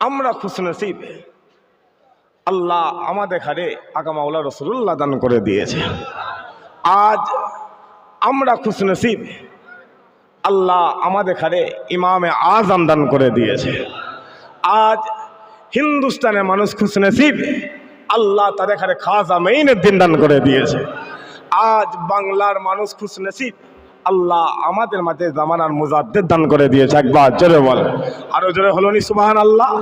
আমরা খুশনসিব, আল্লাহ আমাদের ঘরে আকা মাওলা রাসূলুল্লাহ দান করে দিয়েছে। আজ আমরা খুশনসিব, আল্লাহ আমাদের ঘরে ইমামে আজম দান করে দিয়েছে। আজ হিন্দুস্তানের মানুষ খুশনসিব, আল্লাহ তাদের ঘরে খাজা মঈনুদ্দিন দান করে দিয়েছে। আজ বাংলার মানুষ খুশনসিব, আল্লাহ আমাদের মাঝে জামানার মুজাদ্দিদ দান করে দিয়েছে। একবার জোরে বল, আরো জোরে হলো নি সুবহানাল্লাহ।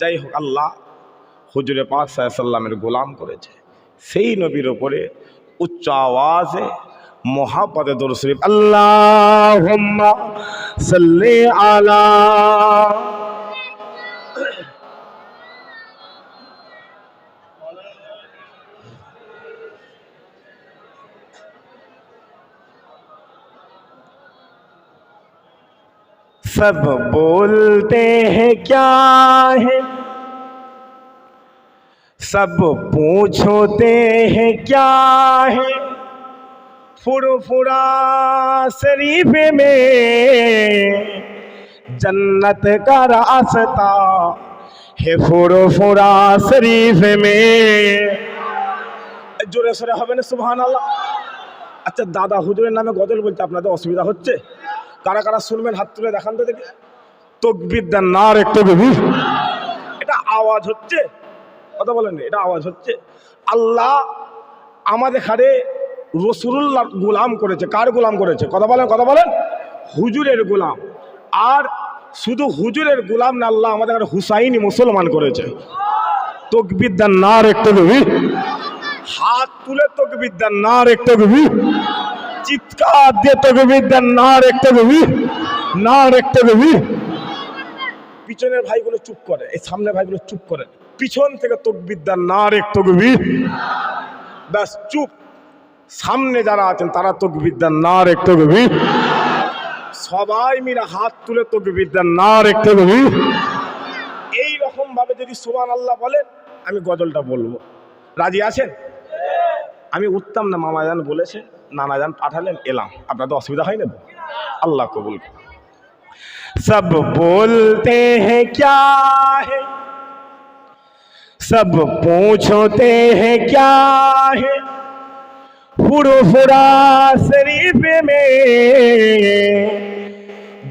যাই হোক, আল্লাহ হুজুরে পাক সাল্লাল্লাহু আলাইহি সাল্লামের গোলাম করেছে। সেই নবীর উপরে উচ্চ আওয়াজে মোহাব্বতে দরুদ শরীফ আল্লাহুম্মা সাল্লি আলা सब बोलते हैं क्या है, सब पूछते हैं क्या है, फुरफुरा शरीफ में जन्नत का रास्ता है, फुरफुरा शरीफ में। জোরে সরে হবে না সুবহানাল্লাহ। আচ্ছা দাদা হুজুরের নামে গজল বলতে আপনাদের অসুবিধা হচ্ছে? কারা কারা শুনবেন হাত তুলে দেখান তো দেখি। তকবীর দেন নার একটু গভীর, এটা আওয়াজ হচ্ছে, কথা বলেন, এটা আওয়াজ হচ্ছে। আল্লাহ আমাদের ঘরে রাসূলুল্লাহ গোলাম করেছে। কার গোলাম করেছে? কথা বলেন, কথা বলেন। হুজুরের গোলাম। আর শুধু হুজুরের গোলাম না, আল্লাহ আমাদের ঘরে হুসাইনি মুসলমান করেছে। তকবীর দেন নার একটু গভীর, হাত তুলে তকবীর দেন নার একটু গভীর, চিৎকার দিয়ে তকবীর দেন নার একটু গভীর, নার একটু গভীর। পিছনের ভাইগুলো চুপ করে, এই সামনের ভাইগুলো চুপ করে, পিছন থেকে তকবীর দেন নার একটু গভীর। ব্যাস চুপ। সামনে যারা আছেন তারা তকবীর দেন নার একটু গভীর। সবাই মিলে হাত তুলে তকবীর দেন নার একটু গভীর। এই রকম ভাবে যদি সুবহানাল্লাহ বলেন, আমি গজলটা বলবো। রাজি আছেন? আমি উঠতাম না, মামাজান বলেছে, নানাজান পাঠালেন, এলাম। আপনাদের অসুবিধা হয় না? আল্লাহ কবুল। सब बोलते हैं क्या है, सब पूछते हैं क्या है, फुरफुरा शरीफ में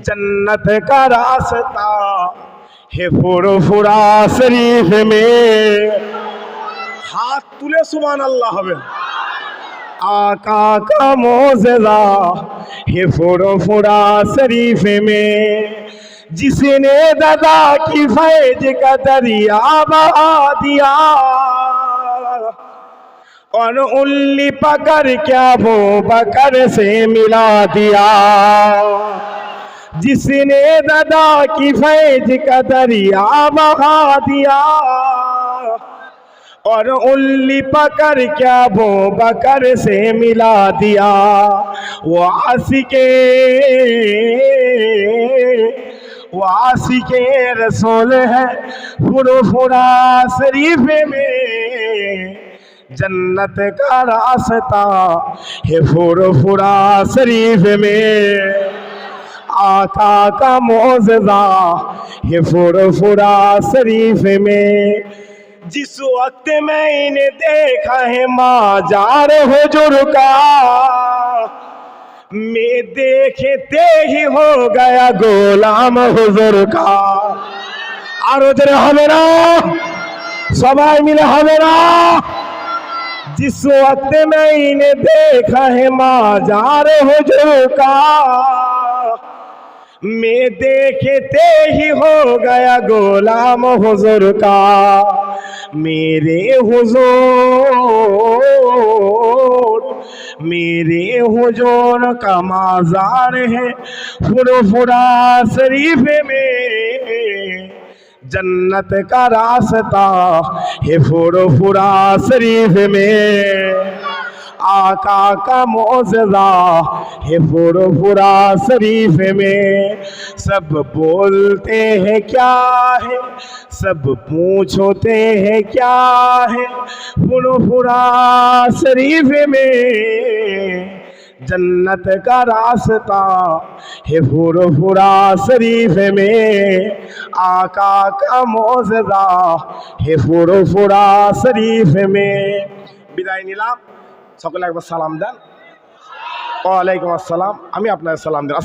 जन्नत का रास्ता है, फुरफुरा शरीफ में। हाथ तुले सुबहानाल्लाह হবে। आका का मोज़ेज़ा है फुरफुरा शरीफ में, जिसने दादा की फैज का दरिया बहा दिया और उंगली पकड़ क्या वो बकर से मिला दिया। जिसने दादा की फैज का दरिया बहा दिया और उंगली पकड़ क्या वो बकर से मिला दिया। वो आशिके रसूल है फुरफुरा शरीफ में, जन्नत का रास्ता है फुरफुरा शरीफ में। आका का मोज़ेज़ा है फुरफुरा शरीफ में। जिस वक्त मैंने देखा है माजार हुजूर का, मैं देखते ही हो गया गोलाम हुजूर का। आरो जरे হবে না, সবাই মিলে হবে না। जिस वक्त मैंने देखा है माजार हुजूर का, मैं देखते ही हो गया गोलाम हुजूर का। मेरे हुजूर का माज़ार है फुरफुरा शरीफ में, जन्नत का रास्ता है फुरफुरा शरीफ में। आका का मोज़ेज़ा है फुरफुरा शरीफ में। सब बोलते हैं क्या है, सब पूछते हैं क्या है, फुरफुरा शरीफ में जन्नत का रास्ता है फुरफुरा शरीफ में, आका का मौजदा है फुरफुरा शरीफ में। বিদায় নিলাম, সকলে একবার সালাম দেন। ওয়ালাইকুম আসসালাম। আমি আপনার সালাম দেন।